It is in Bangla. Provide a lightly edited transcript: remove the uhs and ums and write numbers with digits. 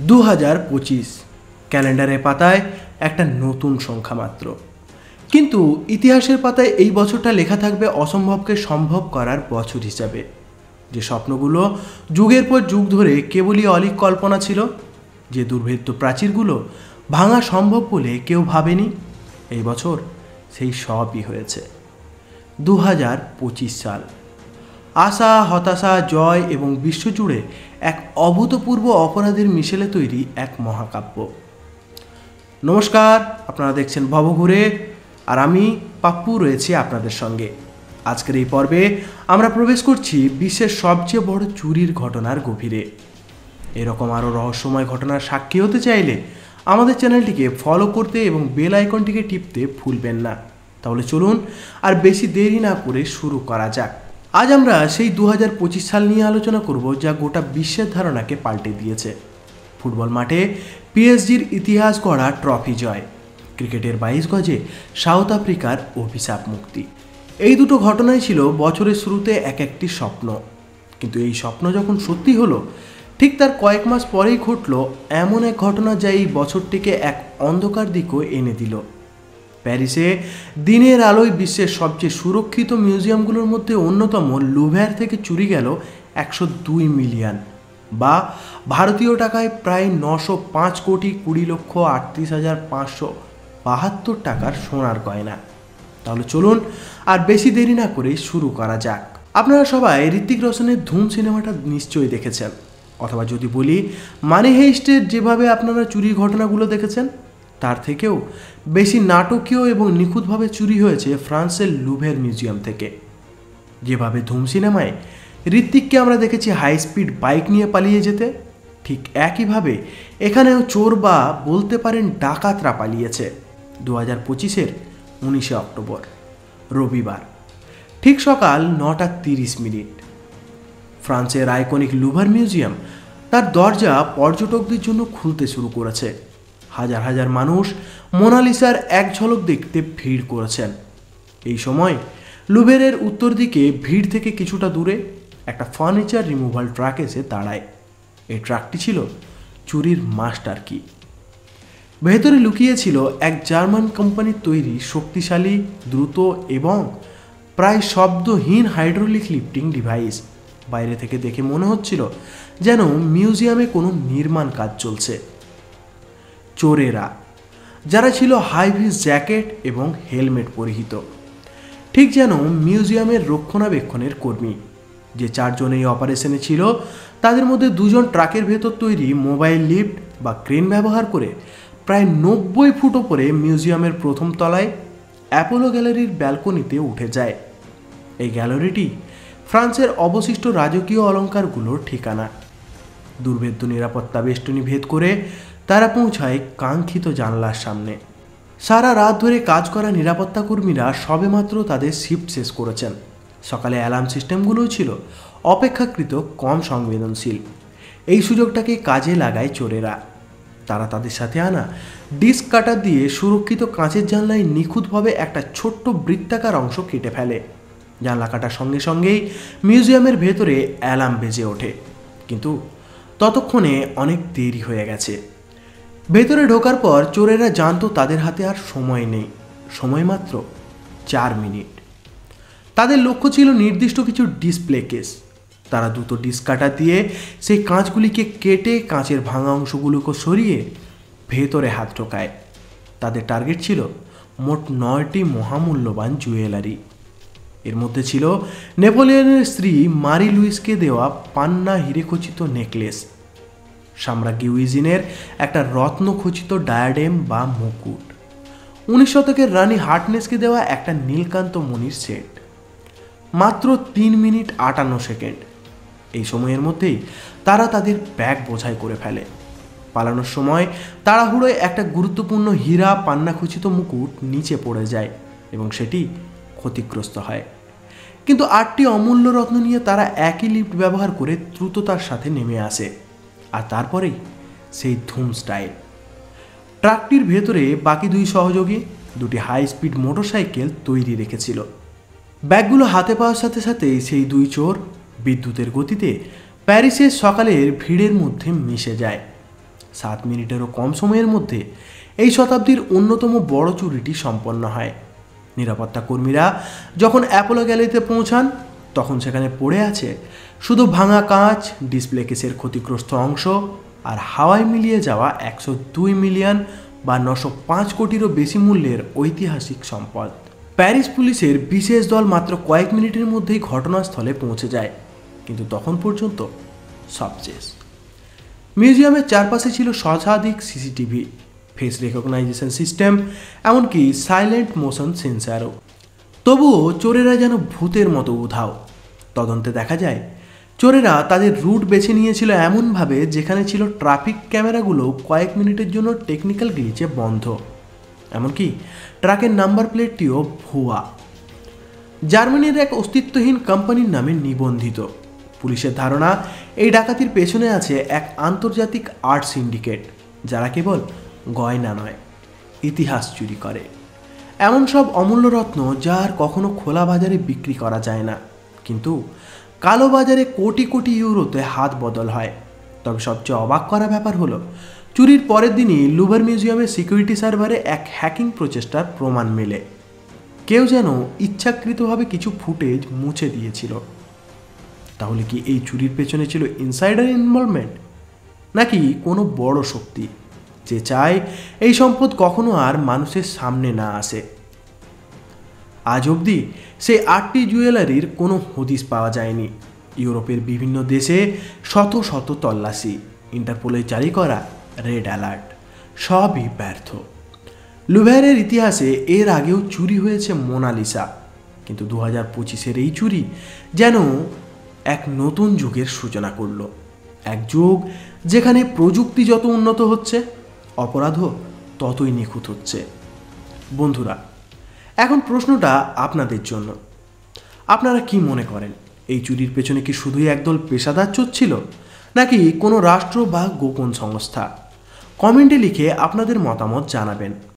2025 ক্যালেন্ডারের পাতায় একটা নতুন সংখ্যা মাত্র, কিন্তু ইতিহাসের পাতায় এই বছরটা লেখা থাকবে অসম্ভবকে সম্ভব করার বছর হিসাবে। যে স্বপ্নগুলো যুগের পর যুগ ধরে কেবলই অলীক কল্পনা ছিল, যে দুর্ভেদ্য প্রাচীরগুলো ভাঙা সম্ভব বলে কেউ ভাবেনি, এই বছর সেই সবই হয়েছে। 2025 সাল আশা, হতাশা, জয় এবং বিশ্বজুড়ে এক অভূতপূর্ব অপরাধের মিশেলে তৈরি এক মহাকাব্য। নমস্কার, আপনারা দেখছেন ভবঘুরে, আর আমি পাপ্পু রয়েছি আপনাদের সঙ্গে। আজকের এই পর্বে আমরা প্রবেশ করছি বিশ্বের সবচেয়ে বড় চুরির ঘটনার গভীরে। এরকম আরও রহস্যময় ঘটনার সাক্ষী হতে চাইলে আমাদের চ্যানেলটিকে ফলো করতে এবং বেল আইকনটিকে টিপতে ভুলবেন না। তাহলে চলুন আর বেশি দেরি না করে শুরু করা যাক। আজ আমরা সেই 2025 সাল নিয়ে আলোচনা করব, যা গোটা বিশ্বের ধারণাকে পাল্টে দিয়েছে। ফুটবল মাঠে পিএসজির ইতিহাস গড়া ট্রফি জয়, ক্রিকেটের 22 গজে সাউথ আফ্রিকার অভিশাপ মুক্তি। এই দুটো ঘটনাই ছিল বছরের শুরুতে এক একটি স্বপ্ন, কিন্তু এই স্বপ্ন যখন সত্যি হলো, ঠিক তার কয়েক মাস পরেই ঘটল এমন এক ঘটনা যা এই বছরটিকে এক অন্ধকার দিকও এনে দিল। প্যারিসে দিনের আলোয় বিশ্বের সবচেয়ে সুরক্ষিত মিউজিয়ামগুলোর মধ্যে অন্যতম লুভ্যার থেকে চুরি গেল 102 মিলিয়ন, বা ভারতীয় টাকায় প্রায় 905,20,38,572 টাকার সোনার গয়না। তাহলে চলুন আর বেশি দেরি না করে শুরু করা যাক। আপনারা সবাই ঋত্বিক রোশনের ধুম সিনেমাটা নিশ্চয়ই দেখেছেন, অথবা যদি বলি মানি হেইস্টের যেভাবে আপনারা চুরির ঘটনাগুলো দেখেছেন, তার থেকেও বেশি নাটকীয় এবং নিখুঁতভাবে চুরি হয়েছে ফ্রান্সের লুভের মিউজিয়াম থেকে। যেভাবে ধুম সিনেমায় ঋত্বিককে আমরা দেখেছি হাই স্পিড বাইক নিয়ে পালিয়ে যেতে, ঠিক একইভাবে এখানেও চোর, বা বলতে পারেন ডাকাতরা পালিয়েছে 2025-এর 19 অক্টোবর রবিবার, ঠিক সকাল 9:30। ফ্রান্সের আইকনিক লুভার মিউজিয়াম তার দরজা পর্যটকদের জন্য খুলতে শুরু করেছে। হাজার হাজার মানুষ মোনালিসার এক ঝলক দেখতে ভিড় করেছেন। এই সময় লুভেরের উত্তর দিকে ভিড় থেকে কিছুটা দূরে একটা ফার্নিচার রিমুভাল ট্রাক এসে দাঁড়ায়। এই ট্রাকটি ছিল চুরির মাস্টার কি। ভেতরে লুকিয়ে ছিল এক জার্মান কোম্পানির তৈরি শক্তিশালী, দ্রুত এবং প্রায় শব্দহীন হাইড্রোলিক লিফটিং ডিভাইস। বাইরে থেকে দেখে মনে হচ্ছিল যেন মিউজিয়ামে কোনো নির্মাণ কাজ চলছে। চোরেরা, যারা ছিল হাইভিস জ্যাকেট এবং হেলমেট পরিহিত, ঠিক যেন মিউজিয়ামের রক্ষণাবেক্ষণের কর্মী। যে 4 জন এই অপারেশনে ছিল, তাদের মধ্যে 2 জন ট্রাকের ভেতর তৈরি মোবাইল লিফট বা ক্রেন ব্যবহার করে প্রায় 90 ফুট ওপরে মিউজিয়ামের প্রথম তলায় অ্যাপোলো গ্যালারির ব্যালকনিতে উঠে যায়। এই গ্যালারিটি ফ্রান্সের অবশিষ্ট রাজকীয় অলঙ্কারগুলোর ঠিকানা। দুর্ভেদ্য নিরাপত্তা বেষ্টনী ভেদ করে তারা পৌঁছায় কাঙ্ক্ষিত জানলার সামনে। সারা রাত ধরে কাজ করা নিরাপত্তা কর্মীরা সবেমাত্র তাদের শিফট শেষ করেছেন। সকালে অ্যালার্ম সিস্টেমগুলোও ছিল অপেক্ষাকৃত কম সংবেদনশীল। এই সুযোগটাকে কাজে লাগায় চোরেরা। তারা তাদের সাথে আনা ডিস্ক কাটার দিয়ে সুরক্ষিত কাঁচের জানলায় নিখুঁতভাবে একটা ছোট্ট বৃত্তাকার অংশ কেটে ফেলে। জানলা কাটার সঙ্গে সঙ্গেই মিউজিয়ামের ভেতরে অ্যালার্ম বেজে ওঠে, কিন্তু ততক্ষণে অনেক দেরি হয়ে গেছে। ভেতরে ঢোকার পর চোরেরা জানতো তাদের হাতে আর সময় নেই, সময় মাত্র 4 মিনিট। তাদের লক্ষ্য ছিল নির্দিষ্ট কিছু ডিসপ্লে কেস। তারা দ্রুত ডিস্ক কাটার দিয়ে সেই কাঁচগুলিকে কেটে কাঁচের ভাঙা অংশগুলোকে সরিয়ে ভেতরে হাত ঢোকায়। তাদের টার্গেট ছিল মোট 9টি মহামূল্যবান জুয়েলারি। এর মধ্যে ছিল নেপোলিয়নের স্ত্রী মারি লুইসকে দেওয়া পান্না হিরেখচিত নেকলেস, সাম্রাজ্ঞী উইজিনের একটা রত্নখচিত ডায়াডেম বা মুকুট, 19 শতকের রানী হার্টনেসকে দেওয়া একটা নীলকান্ত মণির সেট। মাত্র 3 মিনিট 58 সেকেন্ড। এই সময়ের মধ্যেই তারা তাদের ব্যাগ বোঝাই করে ফেলে। পালানোর সময় তাড়াহুড়োয় একটা গুরুত্বপূর্ণ হীরা পান্নাখচিত মুকুট নিচে পড়ে যায় এবং সেটি ক্ষতিগ্রস্ত হয়। কিন্তু 8টি অমূল্য রত্ন নিয়ে তারা একই লিফট ব্যবহার করে দ্রুততার সাথে নেমে আসে। আর তারপরেই সেই ধুম স্টাইল। ট্রাকটির ভেতরে বাকি 2 সহযোগী 2টি হাই স্পিড মোটরসাইকেল তৈরি রেখেছিল। ব্যাগগুলো হাতে পাওয়ার সাথে সাথেই সেই 2 চোর বিদ্যুতের গতিতে প্যারিসের সকালের ভিড়ের মধ্যে মিশে যায়। 7 মিনিটেরও কম সময়ের মধ্যে এই শতাব্দীর অন্যতম বড় চুরিটি সম্পন্ন হয়। নিরাপত্তা কর্মীরা যখন অ্যাপোলো গ্যালারিতে পৌঁছান তখন সেখানে পড়ে আছে শুধু ভাঙা কাঁচ, ডিসপ্লে কেসের ক্ষতিগ্রস্ত অংশ আর হাওয়ায় মিলিয়ে যাওয়া 102 মিলিয়ন বা 905 কোটিরও বেশি মূল্যের ঐতিহাসিক সম্পদ। প্যারিস পুলিশের বিশেষ দল মাত্র কয়েক মিনিটের মধ্যেই ঘটনাস্থলে পৌঁছে যায়, কিন্তু তখন পর্যন্ত সব শেষ। মিউজিয়ামের চারপাশে ছিল শতাধিক সিসিটিভি, ফেস রেকগনাইজেশন সিস্টেম, এমনকি সাইলেন্ট মোশন সেন্সারও। তবুও চোরেরা যেন ভূতের মতো উধাও। তদন্তে দেখা যায় চোরেরা তাদের রুট বেছে নিয়েছিল এমনভাবে যেখানে ছিল ট্রাফিক ক্যামেরাগুলো কয়েক মিনিটের জন্য টেকনিক্যাল গ্লিচে বন্ধ, এমনকি ট্রাকের নাম্বার প্লেটটিও ভুয়া, জার্মানির এক অস্তিত্বহীন কোম্পানির নামে নিবন্ধিত। পুলিশের ধারণা এই ডাকাতির পেছনে আছে এক আন্তর্জাতিক আর্ট সিন্ডিকেট, যারা কেবল গয়না নয়, ইতিহাস চুরি করে। এমন সব অমূল্য রত্ন যার কখনো খোলা বাজারে বিক্রি করা যায় না, কিন্তু কালো বাজারে কোটি কোটি ইউরোতে হাত বদল হয়। তবে সবচেয়ে অবাক করা ব্যাপার হলো চুরির পরের দিনই লুভার মিউজিয়ামের সিকিউরিটি সার্ভারে এক হ্যাকিং প্রচেষ্টার প্রমাণ মেলে। কেউ যেন ইচ্ছাকৃতভাবে কিছু ফুটেজ মুছে দিয়েছিল। তাহলে কি এই চুরির পেছনে ছিল ইনসাইডার ইনভলভমেন্ট, নাকি কোনো বড় শক্তি যে চায় এই সম্পদ কখনো আর মানুষের সামনে না আসে? আজ অবধি সেই 8টি জুয়েলারির কোনো হদিস পাওয়া যায়নি। ইউরোপের বিভিন্ন দেশে শত শত তল্লাশি, ইন্টারপোলে জারি করা রেড অ্যালার্ট, সবই ব্যর্থ। লুভ্রের ইতিহাসে এর আগেও চুরি হয়েছে মোনালিসা, কিন্তু 2025-এর এই চুরি যেন এক নতুন যুগের সূচনা করল। এক যুগ যেখানে প্রযুক্তি যত উন্নত হচ্ছে, অপরাধও ততই নিখুঁত হচ্ছে। বন্ধুরা, এখন প্রশ্নটা আপনাদের জন্য। আপনারা কি মনে করেন, এই চুরির পেছনে কি শুধুই একদল পেশাদার চোর ছিল, নাকি কোনো রাষ্ট্র বা গোপন সংস্থা? কমেন্টে লিখে আপনাদের মতামত জানাবেন।